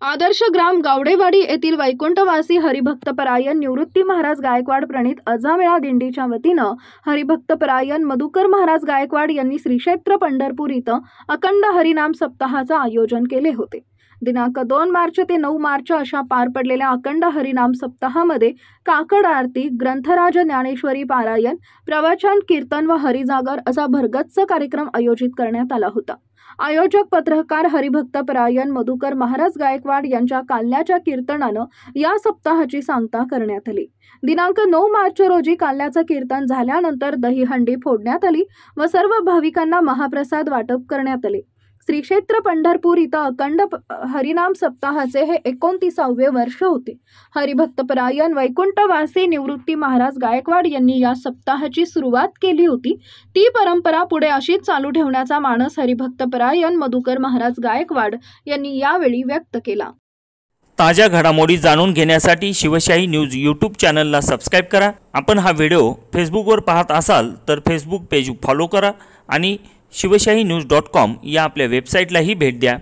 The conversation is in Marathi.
आदर्श ग्राम गावडेवाडी येथील वैकुंठवासी हरिभक्तपरायण निवृत्ती महाराज गायकवाड प्रणीत अजामेळा दिंडीच्या वतीनं हरिभक्तपरायण मधुकर महाराज गायकवाड यांनी श्री क्षेत्र पंढरपूर इथं अखंड हरिनाम सप्ताहाचं आयोजन केले होते। दिनांक 2 मार्च ते 9 मार्च अशा पार पडलेल्या अखंड हरिनाम सप्ताहामध्ये काकड आरती, ग्रंथराज ज्ञानेश्वरी पारायण, प्रवचन, कीर्तन व हरिजागर असा भरगच्च कार्यक्रम आयोजित करण्यात आला होता। आयोजक पत्रकार हरिभक्तपरायण मधुकर महाराज गायकवाड यांच्या काल्याच्या कीर्तनानं या सप्ताहाची सांगता करण्यात आली। दिनांक 9 मार्च रोजी काल्याचं कीर्तन झाल्यानंतर दहीहंडी फोडण्यात आली व सर्व भाविकांना महाप्रसाद वाटप करण्यात आले। श्री क्षेत्र पंढरपूर इथं अखंड हरिनाम सप्ताहाचे हे 29वे वर्ष होते। हरिभक्तपरायण वैकुंठवासी निवृत्ती महाराज गायकवाड यांनी या सप्ताहाची सुरुवात केली होती। ती परंपरा पुढे अशीच चालू ठेवण्याचा मानस हरिभक्तपरायण मधुकर महाराज गायकवाड यांनी यावेळी व्यक्त केला। ताज्या घडामोडी जाणून घेण्यासाठी शिवशाही न्यूज यूट्यूब चॅनलला सबस्क्राइब करा। आपण हा व्हिडिओ फेसबुकवर पाहत असाल तर फेसबुक पेज फॉलो करा आणि शिवशाही न्यूज.com या आपल्या वेबसाईटलाही भेट द्या।